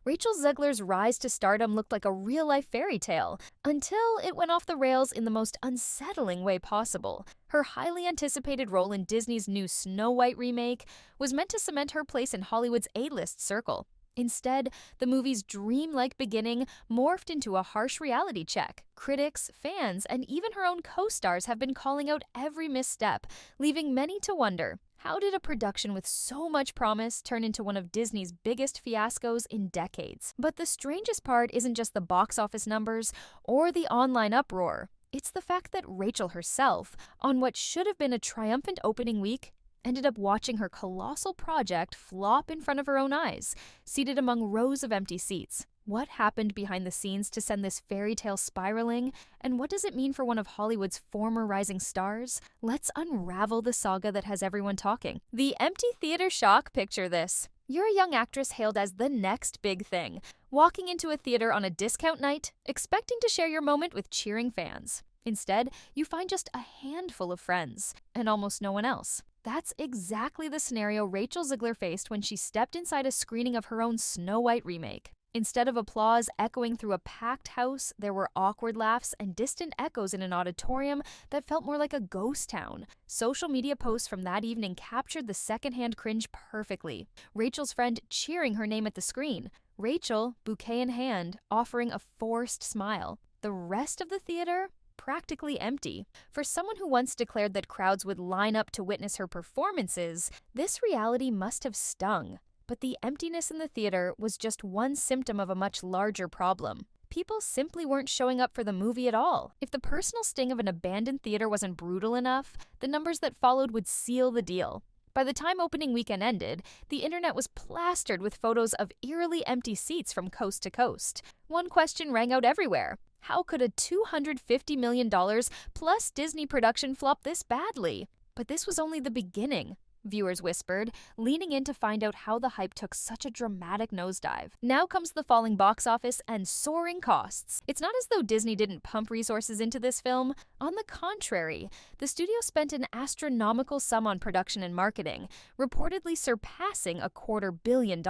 Rachel Zegler's rise to stardom looked like a real-life fairy tale, until it went off the rails in the most unsettling way possible. Her highly anticipated role in Disney's new Snow White remake was meant to cement her place in Hollywood's A-list circle. Instead, the movie's dreamlike beginning morphed into a harsh reality check. Critics, fans, and even her own co-stars have been calling out every misstep, leaving many to wonder, how did a production with so much promise turn into one of Disney's biggest fiascos in decades? But the strangest part isn't just the box office numbers or the online uproar. It's the fact that Rachel herself, on what should have been a triumphant opening week, ended up watching her colossal project flop in front of her own eyes, seated among rows of empty seats. What happened behind the scenes to send this fairy tale spiraling, and what does it mean for one of Hollywood's former rising stars? Let's unravel the saga that has everyone talking. The empty theater shock, picture this. You're a young actress hailed as the next big thing, walking into a theater on a discount night, expecting to share your moment with cheering fans. Instead, you find just a handful of friends, and almost no one else. That's exactly the scenario Rachel Zegler faced when she stepped inside a screening of her own Snow White remake. Instead of applause echoing through a packed house, there were awkward laughs and distant echoes in an auditorium that felt more like a ghost town. Social media posts from that evening captured the secondhand cringe perfectly. Rachel's friend cheering her name at the screen. Rachel, bouquet in hand, offering a forced smile. The rest of the theater? Practically empty. For someone who once declared that crowds would line up to witness her performances, this reality must have stung. But the emptiness in the theater was just one symptom of a much larger problem. People simply weren't showing up for the movie at all. If the personal sting of an abandoned theater wasn't brutal enough, the numbers that followed would seal the deal. By the time opening weekend ended, the internet was plastered with photos of eerily empty seats from coast to coast. One question rang out everywhere. How could a $250 million plus Disney production flop this badly? But this was only the beginning, viewers whispered, leaning in to find out how the hype took such a dramatic nosedive. Now comes the falling box office and soaring costs. It's not as though Disney didn't pump resources into this film. On the contrary, the studio spent an astronomical sum on production and marketing, reportedly surpassing $250 million.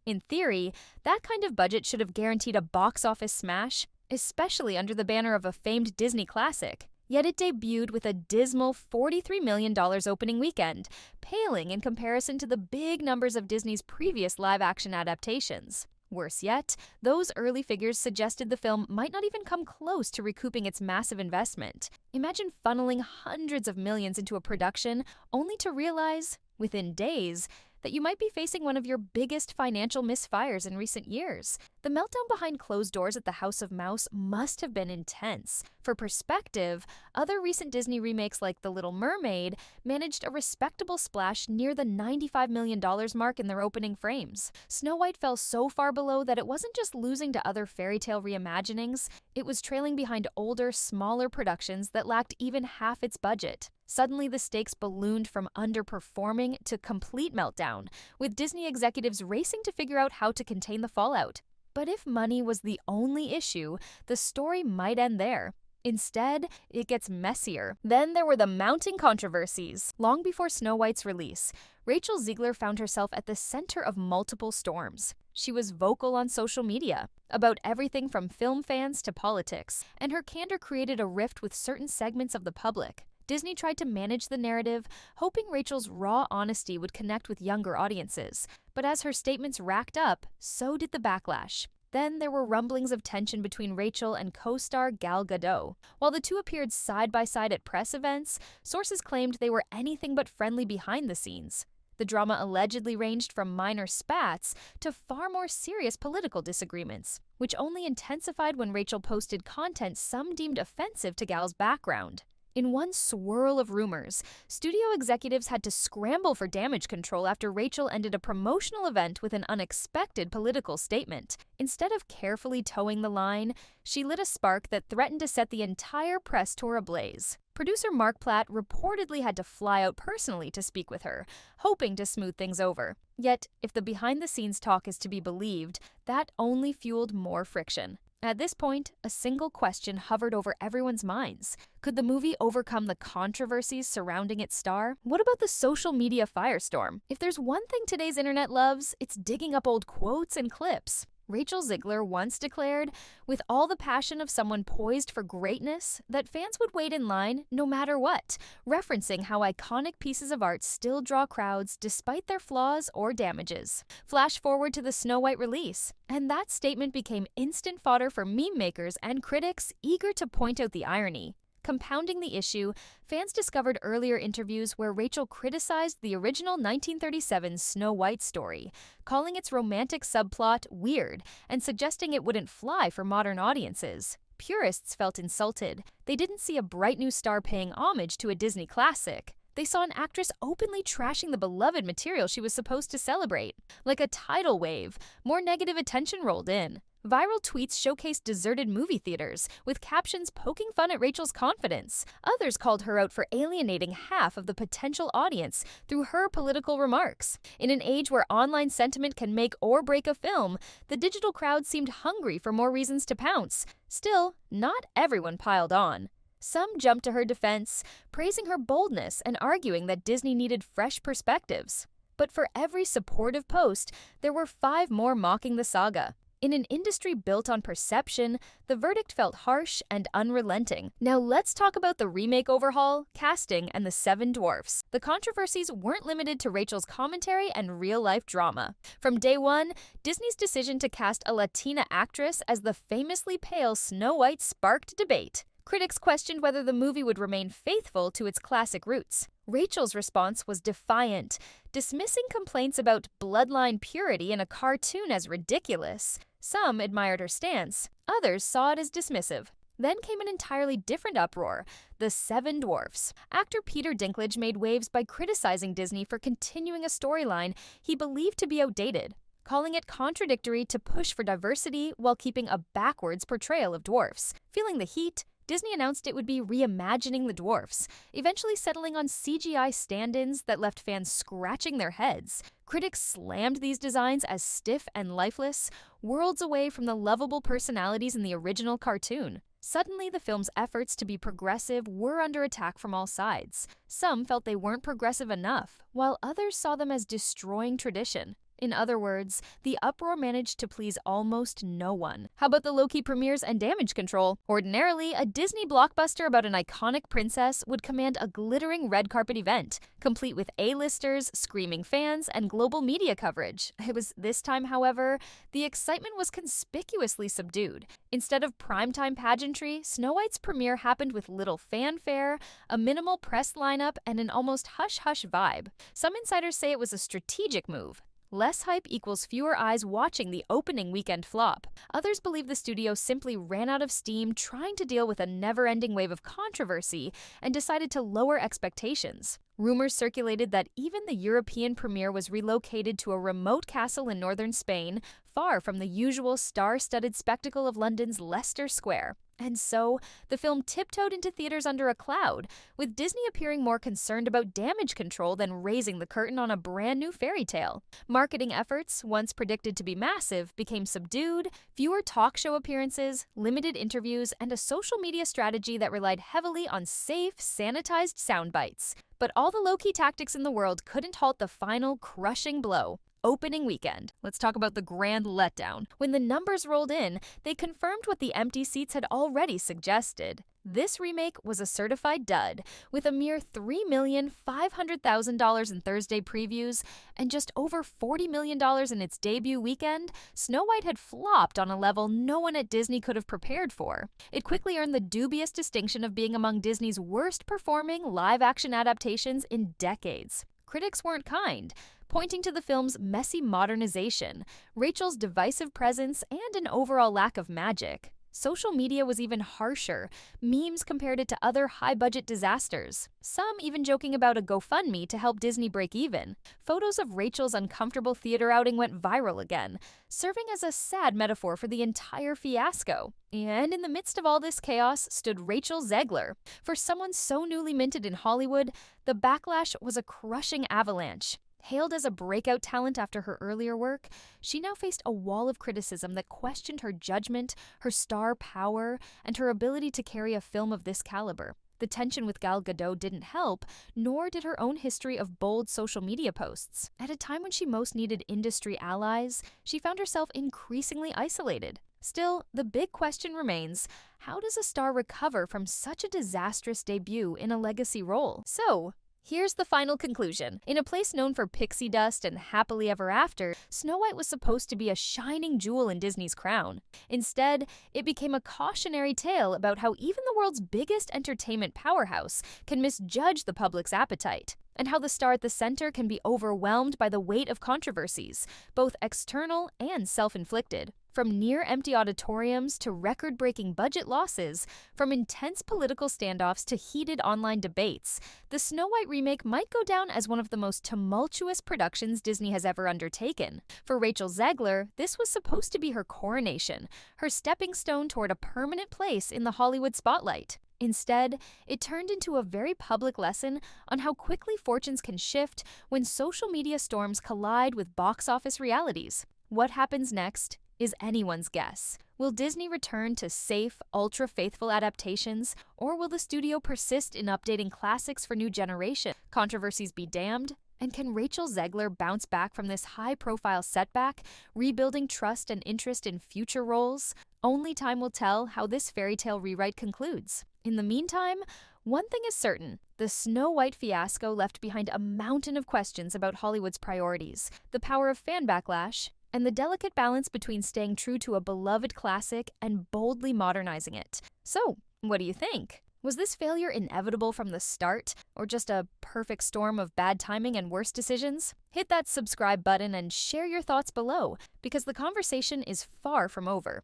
In theory, that kind of budget should have guaranteed a box office smash, especially under the banner of a famed Disney classic. Yet it debuted with a dismal $43 million opening weekend, paling in comparison to the big numbers of Disney's previous live-action adaptations. Worse yet, those early figures suggested the film might not even come close to recouping its massive investment. Imagine funneling hundreds of millions into a production, only to realize, within days, that you might be facing one of your biggest financial misfires in recent years. The meltdown behind closed doors at the House of Mouse must have been intense. For perspective, other recent Disney remakes like The Little Mermaid managed a respectable splash near the $95 million mark in their opening frames. Snow White fell so far below that it wasn't just losing to other fairy tale reimaginings, it was trailing behind older, smaller productions that lacked even half its budget. Suddenly, the stakes ballooned from underperforming to complete meltdown, with Disney executives racing to figure out how to contain the fallout. But if money was the only issue, the story might end there. Instead, it gets messier. Then there were the mounting controversies. Long before Snow White's release, Rachel Zegler found herself at the center of multiple storms. She was vocal on social media about everything from film fans to politics, and her candor created a rift with certain segments of the public. Disney tried to manage the narrative, hoping Rachel's raw honesty would connect with younger audiences. But as her statements racked up, so did the backlash. Then there were rumblings of tension between Rachel and co-star Gal Gadot. While the two appeared side by side at press events, sources claimed they were anything but friendly behind the scenes. The drama allegedly ranged from minor spats to far more serious political disagreements, which only intensified when Rachel posted content some deemed offensive to Gal's background. In one swirl of rumors, studio executives had to scramble for damage control after Rachel ended a promotional event with an unexpected political statement. Instead of carefully towing the line, she lit a spark that threatened to set the entire press tour ablaze. Producer Mark Platt reportedly had to fly out personally to speak with her, hoping to smooth things over. Yet, if the behind-the-scenes talk is to be believed, that only fueled more friction. At this point, a single question hovered over everyone's minds. Could the movie overcome the controversies surrounding its star? What about the social media firestorm? If there's one thing today's internet loves, it's digging up old quotes and clips. Rachel Zegler once declared, with all the passion of someone poised for greatness, that fans would wait in line no matter what, referencing how iconic pieces of art still draw crowds despite their flaws or damages. Flash forward to the Snow White release, and that statement became instant fodder for meme makers and critics eager to point out the irony. Compounding the issue, fans discovered earlier interviews where Rachel criticized the original 1937 Snow White story, calling its romantic subplot weird and suggesting it wouldn't fly for modern audiences. Purists felt insulted. They didn't see a bright new star paying homage to a Disney classic. They saw an actress openly trashing the beloved material she was supposed to celebrate. Like a tidal wave, more negative attention rolled in. Viral tweets showcased deserted movie theaters, with captions poking fun at Rachel's confidence. Others called her out for alienating half of the potential audience through her political remarks. In an age where online sentiment can make or break a film, the digital crowd seemed hungry for more reasons to pounce. Still, not everyone piled on. Some jumped to her defense, praising her boldness and arguing that Disney needed fresh perspectives. But for every supportive post, there were 5 more mocking the saga. In an industry built on perception, the verdict felt harsh and unrelenting. Now let's talk about the remake overhaul, casting, and the 7 dwarfs. The controversies weren't limited to Rachel's commentary and real-life drama. From day one, Disney's decision to cast a Latina actress as the famously pale Snow White sparked debate. Critics questioned whether the movie would remain faithful to its classic roots. Rachel's response was defiant, dismissing complaints about bloodline purity in a cartoon as ridiculous. Some admired her stance, others saw it as dismissive. Then came an entirely different uproar, the 7 dwarfs. Actor Peter Dinklage made waves by criticizing Disney for continuing a storyline he believed to be outdated, calling it contradictory to push for diversity while keeping a backwards portrayal of dwarfs. Feeling the heat, Disney announced it would be reimagining the dwarfs, eventually settling on CGI stand-ins that left fans scratching their heads. Critics slammed these designs as stiff and lifeless, worlds away from the lovable personalities in the original cartoon. Suddenly, the film's efforts to be progressive were under attack from all sides. Some felt they weren't progressive enough, while others saw them as destroying tradition. In other words, the uproar managed to please almost no one. How about the low-key premieres and damage control? Ordinarily, a Disney blockbuster about an iconic princess would command a glittering red carpet event, complete with A-listers, screaming fans, and global media coverage. It was this time, however, the excitement was conspicuously subdued. Instead of primetime pageantry, Snow White's premiere happened with little fanfare, a minimal press lineup, and an almost hush-hush vibe. Some insiders say it was a strategic move. Less hype equals fewer eyes watching the opening weekend flop. Others believe the studio simply ran out of steam trying to deal with a never-ending wave of controversy and decided to lower expectations. Rumors circulated that even the European premiere was relocated to a remote castle in northern Spain, far from the usual star-studded spectacle of London's Leicester Square. And so, the film tiptoed into theaters under a cloud, with Disney appearing more concerned about damage control than raising the curtain on a brand new fairy tale. Marketing efforts, once predicted to be massive, became subdued, fewer talk show appearances, limited interviews, and a social media strategy that relied heavily on safe, sanitized sound bites. But all the low-key tactics in the world couldn't halt the final, crushing blow. Opening weekend. Let's talk about the grand letdown. When the numbers rolled in, they confirmed what the empty seats had already suggested. This remake was a certified dud, with a mere $3,500,000 in Thursday previews and just over $40 million in its debut weekend. Snow White had flopped on a level no one at Disney could have prepared for. It quickly earned the dubious distinction of being among Disney's worst-performing live-action adaptations in decades. Critics weren't kind, pointing to the film's messy modernization, Rachel's divisive presence, and an overall lack of magic. Social media was even harsher. Memes compared it to other high-budget disasters. Some even joking about a GoFundMe to help Disney break even. Photos of Rachel's uncomfortable theater outing went viral again, serving as a sad metaphor for the entire fiasco. And in the midst of all this chaos stood Rachel Zegler. For someone so newly minted in Hollywood, the backlash was a crushing avalanche. Hailed as a breakout talent after her earlier work, she now faced a wall of criticism that questioned her judgment, her star power, and her ability to carry a film of this caliber. The tension with Gal Gadot didn't help, nor did her own history of bold social media posts. At a time when she most needed industry allies, she found herself increasingly isolated. Still, the big question remains, how does a star recover from such a disastrous debut in a legacy role? So, here's the final conclusion. In a place known for pixie dust and happily ever after, Snow White was supposed to be a shining jewel in Disney's crown. Instead, it became a cautionary tale about how even the world's biggest entertainment powerhouse can misjudge the public's appetite, and how the star at the center can be overwhelmed by the weight of controversies, both external and self-inflicted. From near-empty auditoriums to record-breaking budget losses, from intense political standoffs to heated online debates, the Snow White remake might go down as one of the most tumultuous productions Disney has ever undertaken. For Rachel Zegler, this was supposed to be her coronation, her stepping stone toward a permanent place in the Hollywood spotlight. Instead, it turned into a very public lesson on how quickly fortunes can shift when social media storms collide with box office realities. What happens next is anyone's guess. Will Disney return to safe, ultra-faithful adaptations, or will the studio persist in updating classics for new generations? Controversies be damned, and can Rachel Zegler bounce back from this high-profile setback, rebuilding trust and interest in future roles? Only time will tell how this fairy tale rewrite concludes. In the meantime, one thing is certain, the Snow White fiasco left behind a mountain of questions about Hollywood's priorities, the power of fan backlash, and the delicate balance between staying true to a beloved classic and boldly modernizing it. So, what do you think? Was this failure inevitable from the start, or just a perfect storm of bad timing and worse decisions? Hit that subscribe button and share your thoughts below, because the conversation is far from over.